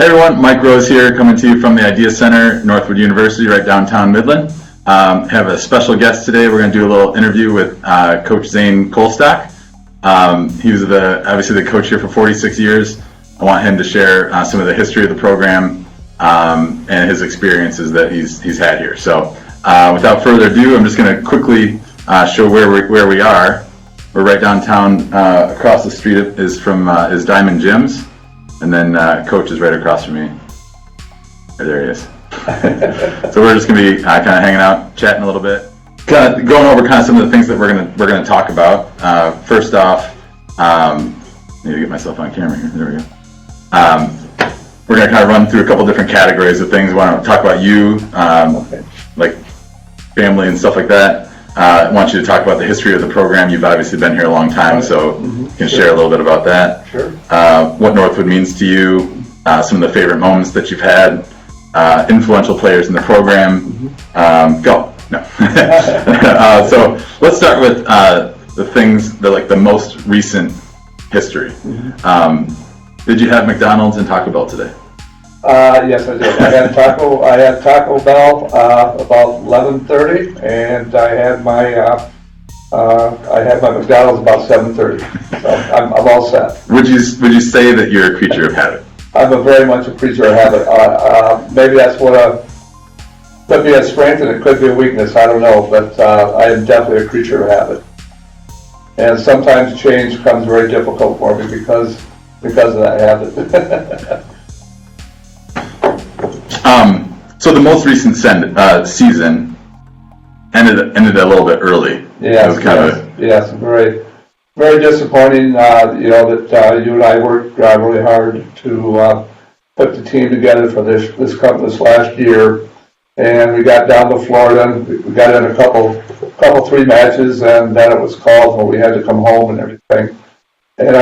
Hey everyone, Mike Rose here, coming to you from the Idea Center, Northwood University, right downtown Midland. Have a special guest today. We're going to do a little interview with Coach Zane Colstock. He was obviously the coach here for 46 years. I want him to share some of the history of the program and his experiences that he's had here. So without further ado, I'm just going to quickly show where we are. We're right downtown. Across the street is Diamond Gyms. And then Coach is right across from me. There he is. So we're just gonna be kind of hanging out, chatting a little bit, kind of going over kind of some of the things that we're gonna talk about. First off, need to get myself on camera here. There we go. We're gonna kind of run through a couple different categories of things. We want to talk about you, like family and stuff like that. I want you to talk about the history of the program. You've obviously been here a long time, so you can share a little bit about that. Sure. What Northwood means to you, some of the favorite moments that you've had, influential players in the program. Go. No. So let's start with the things, the most recent history. Did you have McDonald's and Taco Bell today? Yes, I did. I had Taco Bell about 11:30, and I had my McDonald's about 7:30. So I'm all set. Would you say that you're a creature of habit? I'm very much a creature of habit. Maybe that's what could be a strength and it could be a weakness. I don't know, but I am definitely a creature of habit. And sometimes change comes very difficult for me because of that habit. So the most recent season ended a little bit early. Yes, very, very disappointing. That you and I worked really hard to put the team together for this last year, and we got down to Florida. We got in a couple 3 matches, and then it was called when we had to come home and everything. And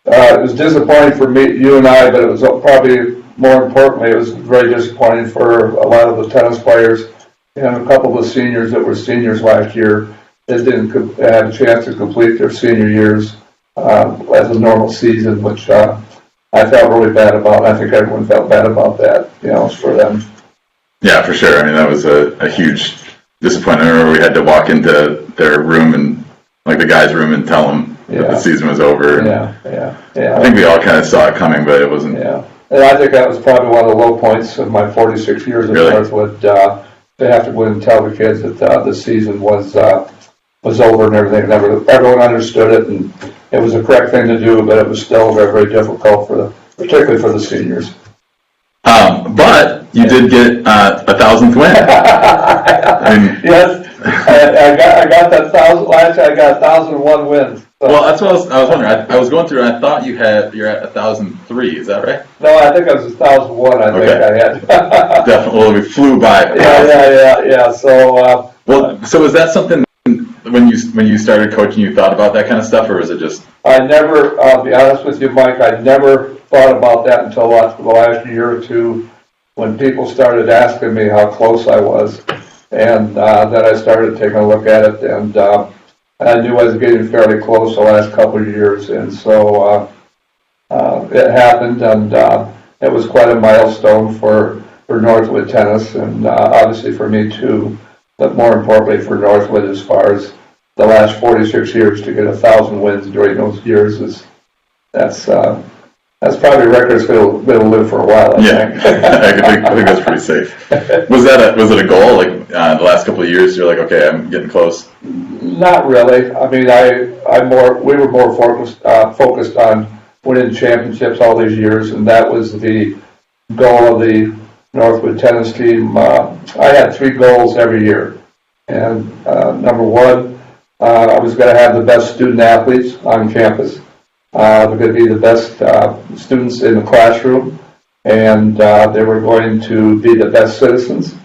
it was disappointing for me, you and I, but it was probably more importantly, it was very disappointing for a lot of the tennis players and a couple of the seniors that were seniors last year that didn't have a chance to complete their senior years as a normal season, which I felt really bad about. I think everyone felt bad about that, for them. Yeah, for sure. I mean, that was a huge disappointment. I remember we had to walk into their room and, the guys' room, and tell them that the season was over. Yeah. I think we all kind of saw it coming, but it wasn't. Yeah. And I think that was probably one of the low points of my 46 years at Northwood. They have to go in and tell the kids that the season was over and everything. Everyone understood it, and it was the correct thing to do, but it was still very, very difficult particularly for the seniors. But you did get 1,000th win. Yes, I got that 1,000. Last year I got 1,001 wins. So. Well, that's what I was wondering. I was going through, and I thought you're at 1,003. Is that right? No, I think it was 1,001. I think I had. Definitely, well, we flew by. Yeah. So. So was that something when you started coaching, you thought about that kind of stuff, or was it just? I never. I'll be honest with you, Mike. I never thought about that until the last year or two, when people started asking me how close I was, and then I started taking a look at it, and I knew I was getting fairly close the last couple of years, and so it happened, and it was quite a milestone for Northwood tennis, and obviously for me too, but more importantly for Northwood as far as the last 46 years to get 1,000 wins during those years that's probably a record that's going to live for a while. I think. I think that's pretty safe. Was it a goal? The last couple of years, you're like, okay, I'm getting close. Not really. I mean, we were more focused on winning championships all these years, and that was the goal of the Northwood tennis team. I had 3 goals every year, and number 1, I was going to have the best student athletes on campus. They're going to be the best students in the classroom, and they were going to be the best citizens,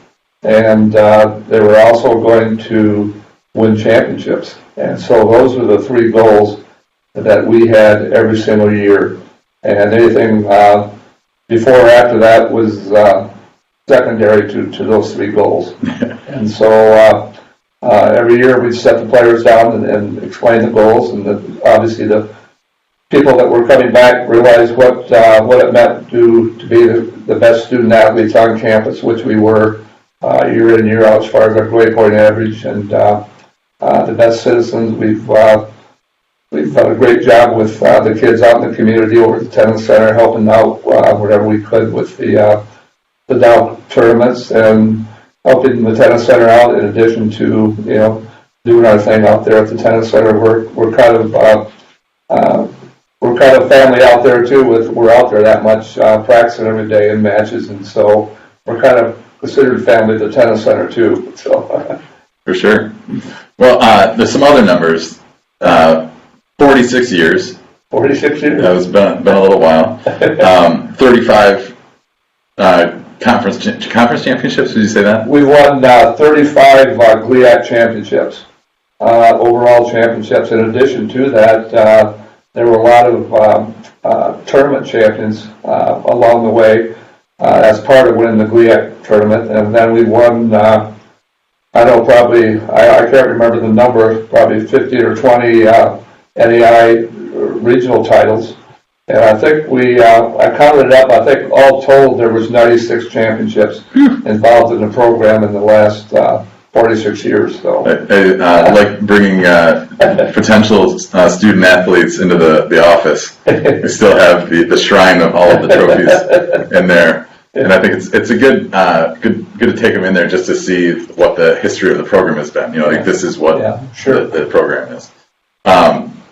and they were also going to win championships. And so those were the 3 goals that we had every single year. And anything before or after that was secondary to those 3 goals. And so every year we'd set the players down and explain the goals, and obviously the people that were coming back realized what it meant to be the best student athletes on campus, which we were year in, year out as far as our grade point average, and the best citizens. We've done a great job with the kids out in the community over at the tennis center, helping out whatever we could with the Dow tournaments and helping the tennis center out. In addition to doing our thing out there at the tennis center, we're kind of family out there too. We're out there that much practicing every day in matches, and so we're kind of considered family at the tennis center too. So for sure. Well, there's some other numbers. 46 years. 46 years. That was been a little while. 35 conference championships. Did you say that? We won 35 GLIAC championships, overall championships. In addition to that, there were a lot of tournament champions along the way as part of winning the GLIAC tournament. And then we won, I can't remember the number, probably 15 or 20 NEI regional titles. And I think I counted it up, I think all told there was 96 championships involved in the program in the last 46 years. So I like bringing potential student athletes into the office. We still have the shrine of all of the trophies in there. And I think it's a good to take them in there just to see what the history of the program has been. Like this is what the program is.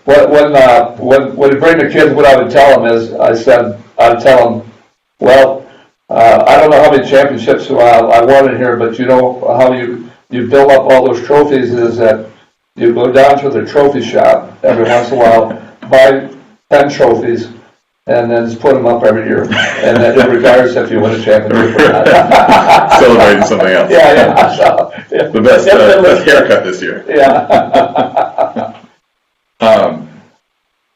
When we bring the kids, what I would tell them is, I'd tell them, well, I don't know how many championships I won in here, but how you build up all those trophies is that you go down to the trophy shop every once in a while, buy 10 trophies, and then just put them up every year. And then regardless if you win a championship or not. Celebrating something else. Yeah. The best haircut this year. Yeah.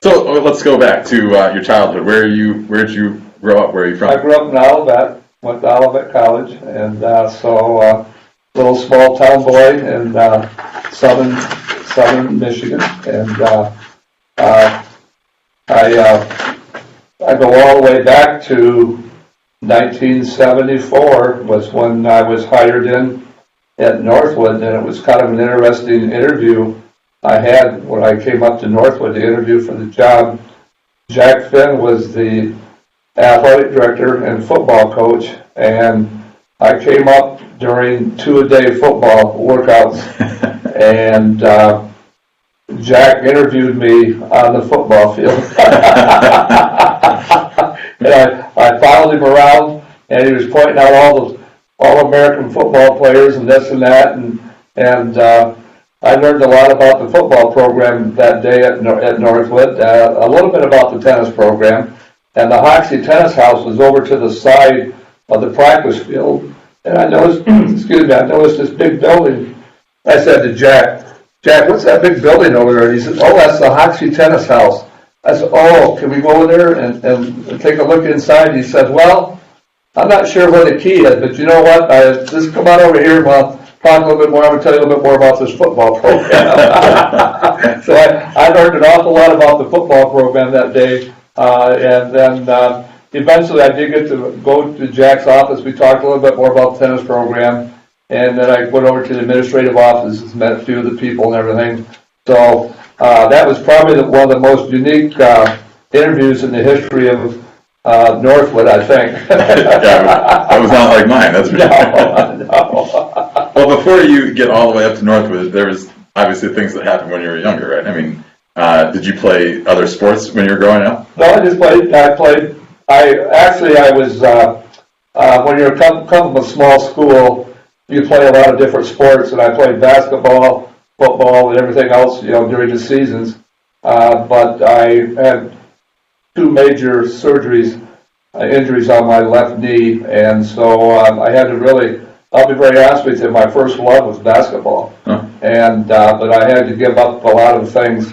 So let's go back to your childhood. Where did you grow up? Where are you from? I grew up in Olivet, went to Olivet College, and little small town boy in southern Michigan. And I go all the way back to 1974 was when I was hired in at Northwood, and it was kind of an interesting interview I had when I came up to Northwood to interview for the job. Jack Finn was the athletic director and football coach, and I came up during 2-a-day football workouts, and Jack interviewed me on the football field. And I followed him around, and he was pointing out all American football players and this and that, and I learned a lot about the football program that day at Northwood, a little bit about the tennis program, and the Hoxie Tennis House was over to the side of the practice field, and I noticed, I noticed this big building. I said to Jack, what's that big building over there? And he said, oh, that's the Hoxie Tennis House. I said, oh, can we go over there and take a look inside? And he said, well, I'm not sure where the key is, but you know what? Just come on over here and I'll talk a little bit more. I'm going to tell you a little bit more about this football program. So I learned an awful lot about the football program that day. And then eventually I did get to go to Jack's office. We talked a little bit more about the tennis program. And then I went over to the administrative office, met a few of the people and everything. So that was probably one of the most unique interviews in the history of Northwood, I think. That was not like mine, that's for sure. No. Well, before you get all the way up to Northwood, there was obviously things that happened when you were younger, right? I mean, did you play other sports when you were growing up? No, I just played. I was, when you're from a small school, you play a lot of different sports, and I played basketball, football, and everything else, during the seasons. But I had 2 major surgeries, injuries on my left knee, and so I had to really, I'll be very honest with you, my first love was basketball. Huh. And but I had to give up a lot of things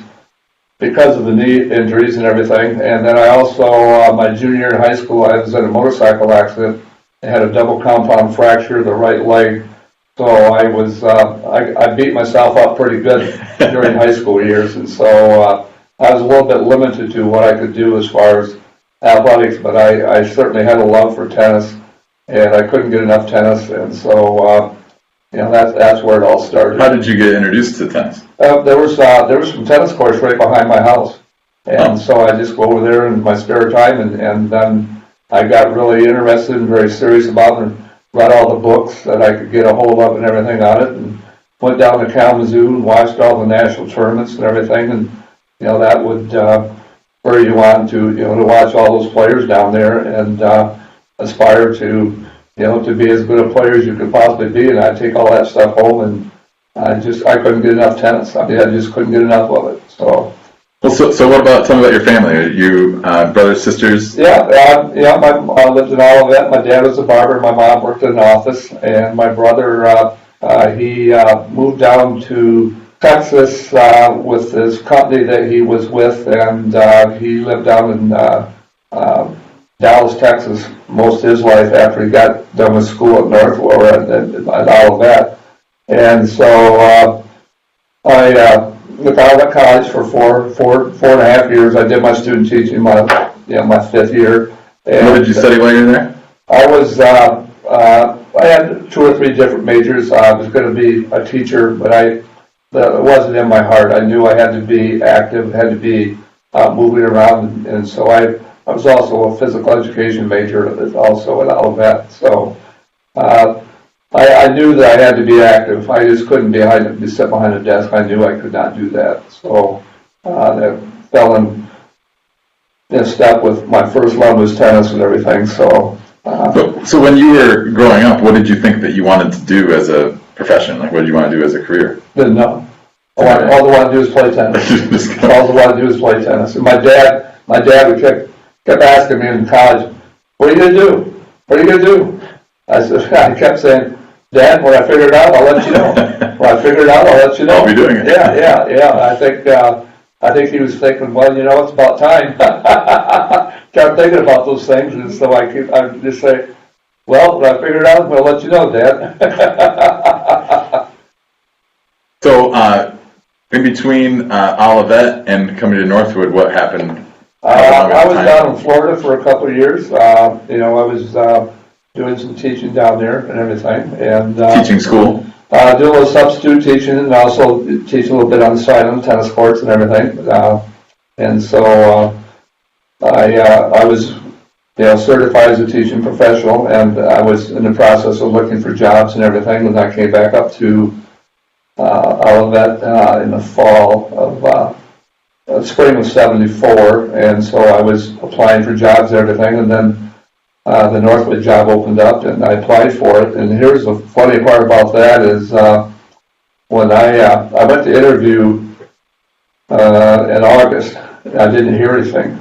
because of the knee injuries and everything. And then I also, my junior year in high school, I was in a motorcycle accident. I had a double compound fracture of the right leg. So I was, I beat myself up pretty good during high school years. And so I was a little bit limited to what I could do as far as athletics, but I certainly had a love for tennis, and I couldn't get enough tennis, and so that's where it all started. How did you get introduced to tennis? There was some tennis courts right behind my house, and so I just go over there in my spare time, and then I got really interested and very serious about it, and read all the books that I could get a hold of and everything on it, and went down to Kalamazoo and watched all the national tournaments and everything, and that would spur you on to to watch all those players down there and aspire to to be as good a player as you could possibly be. And I'd take all that stuff home, and I couldn't get enough tennis. I mean, I just couldn't get enough of it. So. Well, so what about, tell me about your family? Are you brothers, sisters? Yeah, my mom lived in Olivet. My dad was a barber. My mom worked in an office, and my brother he moved down to Texas with his company that he was with, and he lived down in Dallas, Texas, most of his life after he got done with school at Northwood or at Olivet. And so I went to college for four and a half years. I did my student teaching my fifth year. And what did you study while you were there? I was I had 2 or 3 different majors. I was going to be a teacher, but it wasn't in my heart. I knew I had to be active, had to be moving around, and so I was also a physical education major, also at Olivet. So I knew that I had to be active. I just couldn't sit behind a desk. I knew I could not do that. So that fell in step with my first love was tennis and everything. So when you were growing up, what did you think that you wanted to do as a profession? Like, what did you want to do as a career? Didn't know. All I wanted to do is play tennis. All I wanted to do is play tennis. And my dad would kept asking me in college, "What are you going to do? What are you going to do?" I kept saying, "Dad, when I figure it out, I'll let you know. When I figure it out, I'll let you know." I'll be doing it. Yeah. I think he was thinking, well, it's about time. Kept thinking about those things, and so I just say, well, when I figure it out, I'm going to let you know, Dad. So, in between Olivet and coming to Northwood, what happened? I was down in Florida for a couple of years. I was doing some teaching down there and everything. And teaching school? Do a little substitute teaching, and also teach a little bit on the side on the tennis courts and everything. And so I was certified as a teaching professional, and I was in the process of looking for jobs and everything when I came back up to Olivet in the fall of spring of '74, and so I was applying for jobs and everything, and then the Northwood job opened up, and I applied for it. And here's the funny part about that is when I went to interview in August, I didn't hear anything,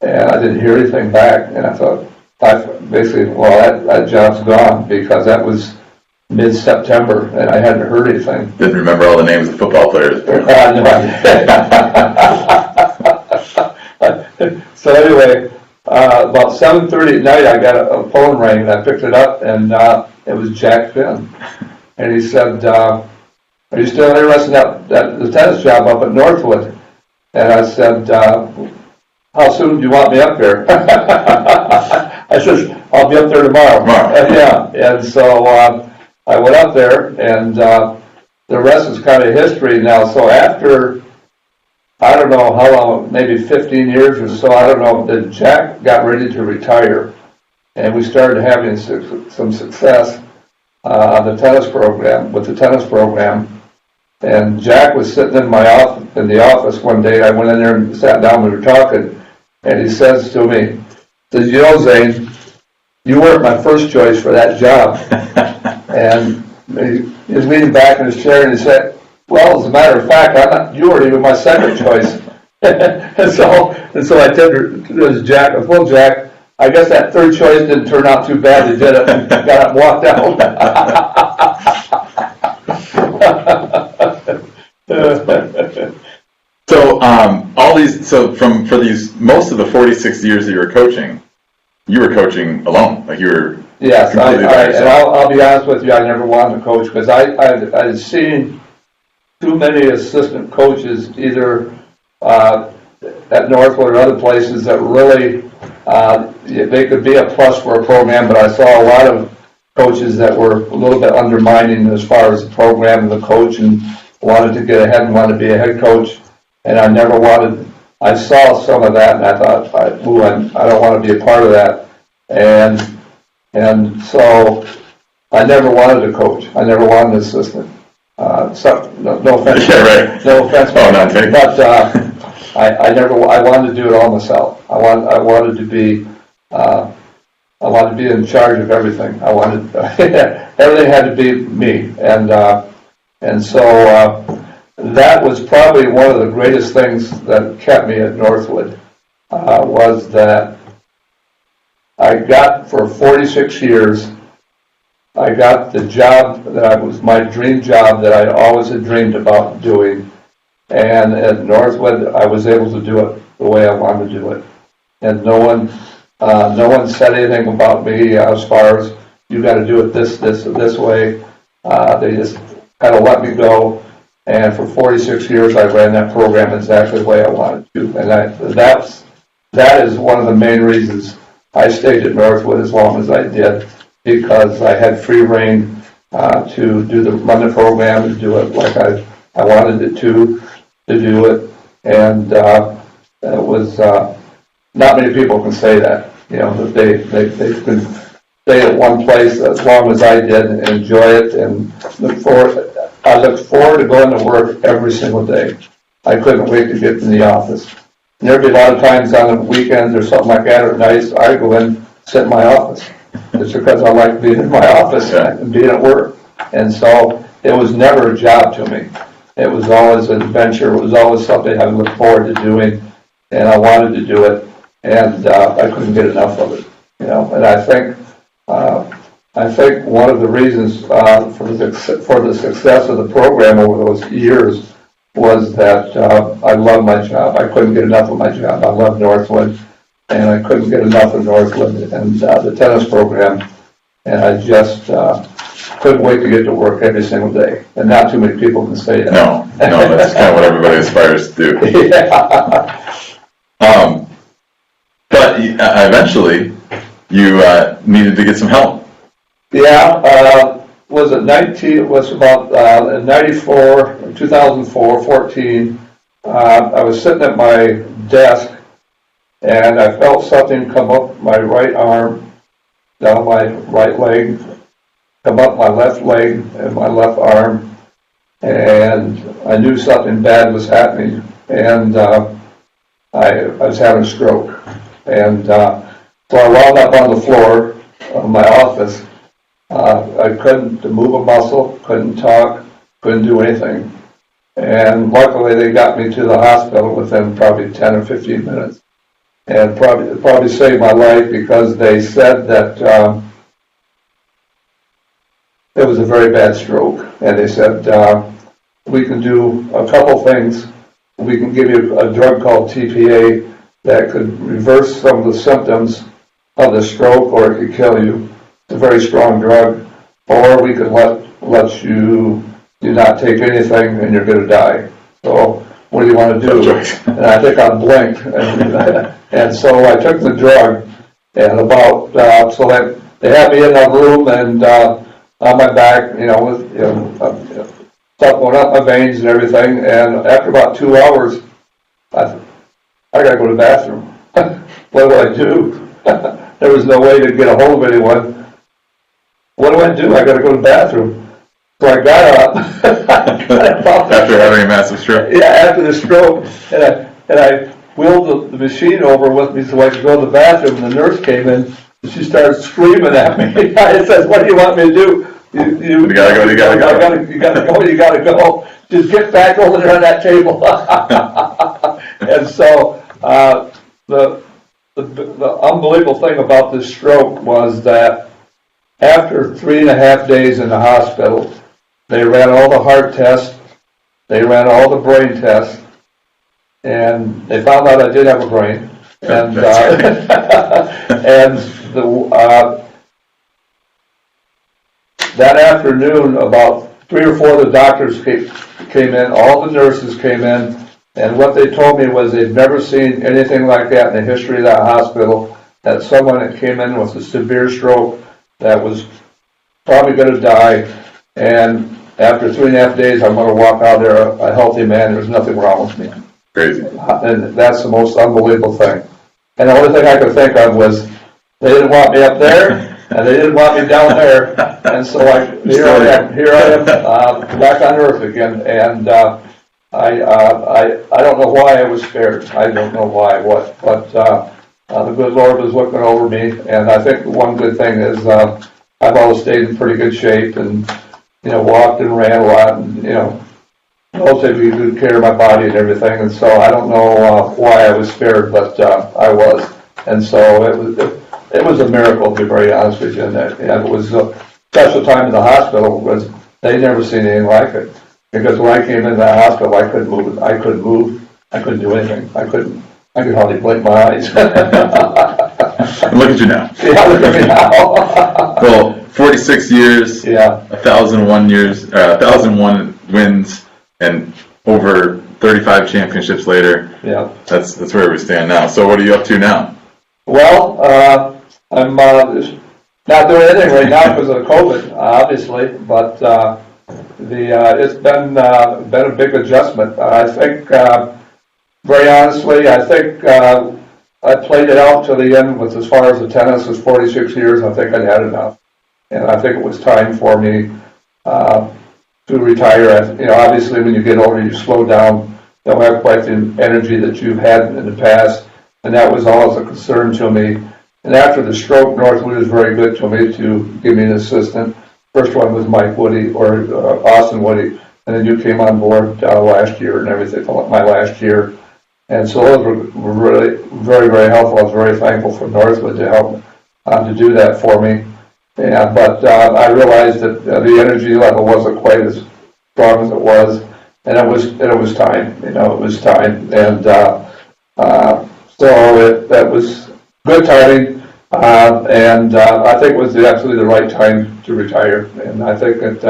and I didn't hear anything back, and I thought, that job's gone, because that was mid-September, and I hadn't heard anything. Didn't remember all the names of football players. So anyway, about 7:30 at night, I got a phone ring, and I picked it up, and it was Jack Finn. And he said, "Are you still interested in the tennis job up at Northwood?" And I said, "How soon do you want me up there?" I said, "I'll be up there tomorrow." And so I went up there, and the rest is kind of history now. So after, I don't know how long, maybe 15 years or so, I don't know, that Jack got ready to retire, and we started having some success on the tennis program, and Jack was sitting in the office one day. I went in there and sat down, we were talking, and he says to me, "Zane, you weren't my first choice for that job." And he was leaning back in his chair, and he said, "Well, as a matter of fact, you weren't even my second choice." and so I turned to Jack, "Well, Jack, I guess that third choice didn't turn out too bad. You did it." And got up and walked out. So for these most of the 46 years that you were coaching alone, like you were. Yes, and I'll be honest with you, I never wanted to coach, because I had seen too many assistant coaches either at Northwood or other places that really, they could be a plus for a program, but I saw a lot of coaches that were a little bit undermining as far as the program and the coach, and wanted to get ahead and wanted to be a head coach. And I saw some of that, and I thought, I don't want to be a part of that. And so I never wanted a coach. I never wanted an assistant. No offense. Yeah, right. No offense. Oh, not me. But I wanted to do it all myself. I wanted to be in charge of everything. Everything had to be me. And so that was probably one of the greatest things that kept me at Northwood, was that I got, for 46 years, I got the job that was my dream job that I always had dreamed about doing. And at Northwood, I was able to do it the way I wanted to do it. And no one said anything about me as far as, you got to do it this way. They just kind of let me go. And for 46 years, I ran that program exactly the way I wanted to. And that is one of the main reasons I stayed at Northwood as long as I did, because I had free reign to run the program and do it like I wanted it to do it. And it was, not many people can say that, that they can stay at one place as long as I did and enjoy it and I looked forward to going to work every single day. I couldn't wait to get in the office. And there'd be a lot of times on the weekends or something like that, or nights, I'd go in, sit in my office. It's because I like being in my office and being at work. And so it was never a job to me. It was always an adventure. It was always something I looked forward to doing, and I wanted to do it, and I couldn't get enough of it. And I think one of the reasons for the success of the program over those years was that I loved my job. I couldn't get enough of my job. I loved Northwood, and I couldn't get enough of Northwood and the tennis program, and I just couldn't wait to get to work every single day. And not too many people can say that. No, that's kind of what everybody aspires to do. Yeah. But eventually, you needed to get some help. Yeah, was it 19, it was about 94, 2004, 14, I was sitting at my desk and I felt something come up my right arm, down my right leg, come up my left leg and my left arm, and I knew something bad was happening, and I was having a stroke. And so I wound up on the floor of my office. I couldn't move a muscle, couldn't talk, couldn't do anything. And luckily they got me to the hospital within probably 10 or 15 minutes. And probably saved my life, because they said that it was a very bad stroke. And they said, we can do a couple things. We can give you a drug called TPA that could reverse some of the symptoms of the stroke, or it could kill you. It's a very strong drug. Or we could let you do not take anything and you're going to die. So what do you want to do? And I think I blinked. And so I took the drug, and so they had me in that room, and on my back, with stuff going up my veins and everything. And after about 2 hours, I thought, I got to go to the bathroom. What do I do? There was no way to get a hold of anyone. What do I do? I got to go to the bathroom. So I got up. After having a massive stroke? Yeah, after the stroke. And I wheeled the machine over with me so I could go to the bathroom. And the nurse came in, and she started screaming at me. I says, what do you want me to do? You gotta go, you gotta go. You gotta go. Just get back over there on that table. And so the unbelievable thing about this stroke was that after 3.5 days in the hospital, they ran all the heart tests, they ran all the brain tests, and they found out I did have a brain. And that afternoon, about 3 or 4 of the doctors came in, all the nurses came in, And what they told me was they'd never seen anything like that in the history of that hospital, that someone that came in with a severe stroke that was probably going to die, and after 3.5 days, I'm going to walk out there a healthy man. There's nothing wrong with me. Crazy. And that's the most unbelievable thing. And the only thing I could think of was they didn't want me up there, and they didn't want me down there. And so here I am back on earth again. And I don't know why I was spared. I don't know why, but the good Lord was looking over me. And I think the one good thing is I've always stayed in pretty good shape, and walked and ran a lot, and also taking good care of my body and everything. And so I don't know why I was spared, but I was. And so it was a miracle, to be very honest with you. And it was a special time in the hospital because they never seen anything like it. Because when I came into that hospital, I couldn't move. I couldn't do anything. I could hardly blink my eyes. And look at you now. Yeah, look at me now. Well, 46 years, Yeah. 1,001 wins, and over 35 championships later. Yeah. That's where we stand now. So what are you up to now? Well, I'm not doing anything right now because of COVID, obviously, but it's been a big adjustment. I think, very honestly, I think I played it out to the end with as far as the tennis was 46 years. I think I'd had enough, and I think it was time for me to retire. Obviously, when you get older, you slow down. You don't have quite the energy that you've had in the past, and that was always a concern to me. And after the stroke, Northwood was very good to me to give me an assistant. First one was Mike Woody, or Austin Woody, and then you came on board last year and everything, my last year. And so those were really very, very helpful. I was very thankful for Northwood to help to do that for me. But I realized that the energy level wasn't quite as strong as it was, and it was time. It was time, and so that was good timing. And I think it was absolutely the right time to retire. And I think that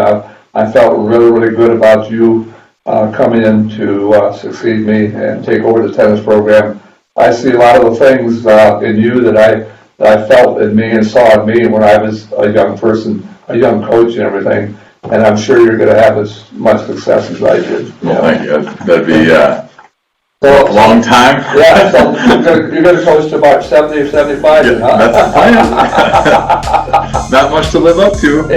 I felt really, really good about you coming in to succeed me and take over the tennis program. I see a lot of the things in you that I felt in me and saw in me when I was a young person, a young coach and everything. And I'm sure you're going to have as much success as I did. Well, thank you. That'd be a long time. Yeah, so you're going to coach to about 70 or 75, Yeah, huh? that's the plan. Not much to live up to.